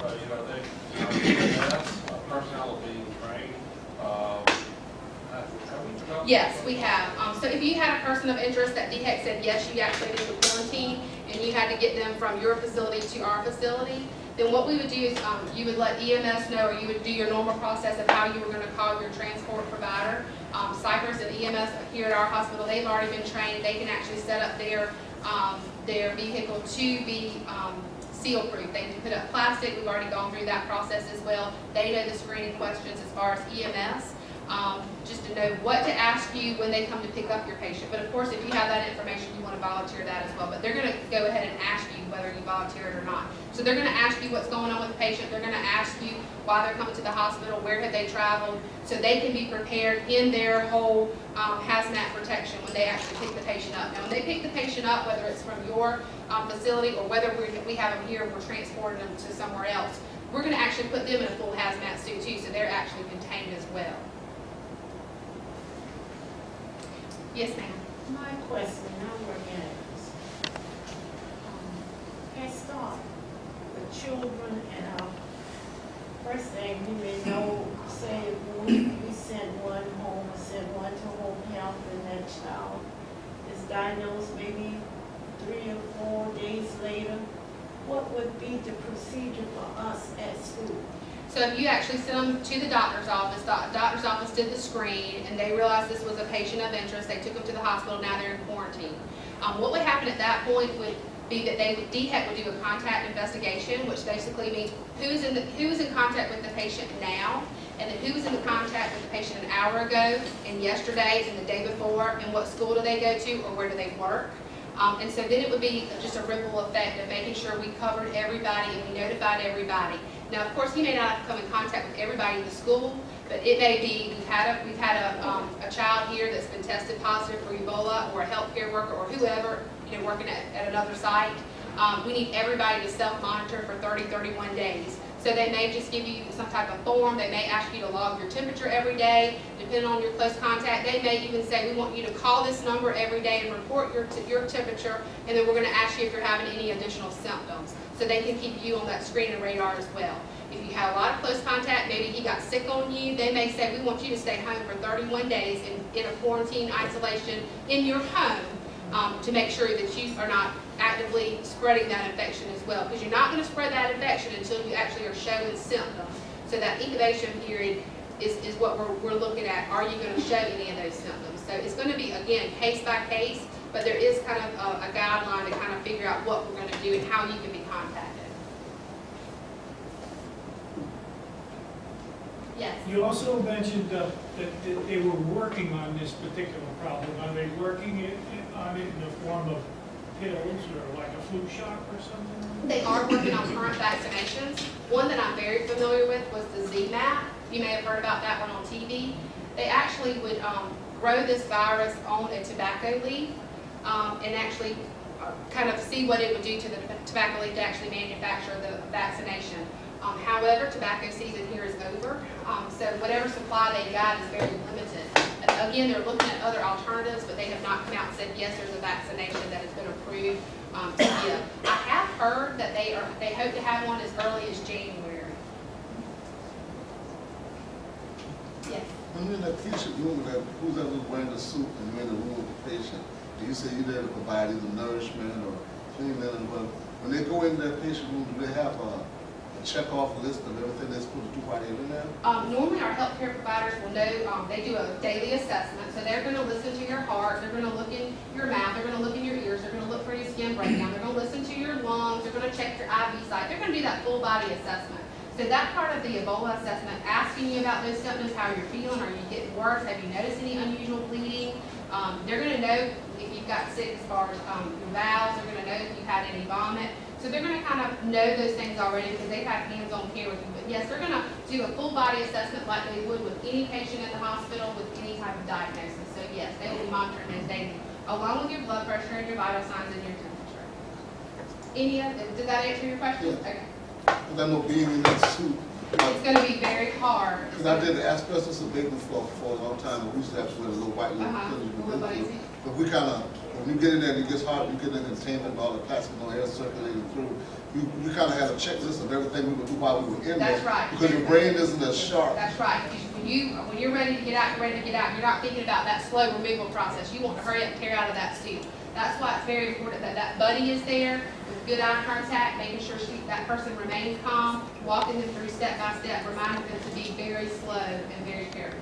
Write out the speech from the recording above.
You know, personnel will be trained. Have we developed? Yes, we have. So if you had a person of interest that DHEC said, yes, you actually need to quarantine, and you had to get them from your facility to our facility, then what we would do is you would let EMS know, or you would do your normal process of how you were going to call your transport provider. Cypress and EMS here at our hospital, they've already been trained. They can actually set up their vehicle to be seal-proof. They can put up plastic. We've already gone through that process as well. They know the screening questions as far as EMS. Just to know what to ask you when they come to pick up your patient. But of course, if you have that information, you want to volunteer that as well. But they're going to go ahead and ask you whether you volunteer it or not. So they're going to ask you what's going on with the patient. They're going to ask you why they're coming to the hospital, where have they traveled, so they can be prepared in their whole hazmat protection when they actually pick the patient up. Now, when they pick the patient up, whether it's from your facility or whether we have them here and we're transporting them to somewhere else, we're going to actually put them in a full hazmat suit too, so they're actually contained as well. Yes, ma'am. My question, I'm working at Head Start with children, and first thing we may know, say we send one home, or send one to home health, and that child is diagnosed maybe 3 or 4 days later, what would be the procedure for us at school? So if you actually sent them to the doctor's office did the screen, and they realized this was a patient of interest, they took them to the hospital, now they're in quarantine. What would happen at that point would be that DHEC would do a contact investigation, which basically means who is in contact with the patient now, and then who was in contact with the patient an hour ago, and yesterday, and the day before, and what school do they go to, or where do they work. And so then it would be just a ripple effect of making sure we covered everybody and we notified everybody. Now, of course, he may not have to come in contact with everybody in the school, but it may be we've had a child here that's been tested positive for Ebola, or a healthcare worker, or whoever, working at another site. We need everybody to self-monitor for 30, 31 days. So they may just give you some type of form. They may ask you to log your temperature every day, depending on your close contact. They may even say, we want you to call this number every day and report your temperature, and then we're going to ask you if you're having any additional symptoms. So they can keep you on that screen and radar as well. If you have a lot of close contact, maybe he got sick on you, they may say, we want you to stay home for 31 days in a quarantine isolation in your home to make sure that you are not actively spreading that infection as well. Because you're not going to spread that infection until you actually are showing symptoms. So that incubation period is what we're looking at. Are you going to show any of those symptoms? So it's going to be, again, case by case, but there is kind of a guideline to kind of figure out what we're going to do and how you can be contacted. Yes. You also mentioned that they were working on this particular problem. Are they working on it in the form of pills or like a flu shot or something? They are working on current vaccinations. One that I'm very familiar with was the ZMapp. You may have heard about that one on TV. They actually would grow this virus on a tobacco leaf and actually kind of see what it would do to the tobacco leaf to actually manufacture the vaccination. However, tobacco season here is over, so whatever supply they got is very limited. Again, they're looking at other alternatives, but they have not come out and said, yes, there's a vaccination that has been approved to give. I have heard that they hope to have one as early as January. Yes. When you're in that patient room, who's ever wearing the suit and you're in the room with the patient, and you say you're there to provide either nourishment or cleaning, but when they go in that patient room, do they have a check-off list of everything they're supposed to do while they're in there? Normally our healthcare providers will know, they do a daily assessment, so they're going to listen to your heart, they're going to look in your mouth, they're going to look in your ears, they're going to look for your skin breakdown, they're going to listen to your lungs, they're going to check your IV site, they're going to do that full body assessment. So that part of the Ebola assessment, asking you about those symptoms, how you're feeling, are you getting worse, have you noticed any unusual bleeding? They're going to know if you've got sick as far as your bowels, they're going to know if you've had any vomit. So they're going to kind of know those things already because they've had hands-on care with you. But yes, they're going to do a full body assessment like they would with any patient in the hospital with any type of diagnosis. So yes, they will be monitoring those daily, along with your blood pressure and your vital signs and your temperature. Did that answer your question? Yeah. Okay. Because I know being in that suit, It's going to be very hard. because I did the asbestos abatement for a long time, and we used to have to wear the little white little things. But we kind of, when you get in there, it gets hard, you get in the containment, all the plastic, no air circulating through. we kind of had a checklist of everything we would do while we were in there. That's right. Because your brain isn't as sharp. That's right. When you're ready to get out, you're ready to get out. You're not thinking about that slow removal process. You want to hurry up and tear out of that steel. That's why it's very important that that buddy is there with good eye contact, making sure that person remains calm, walking them through step by step, reminding them to be very slow and very careful.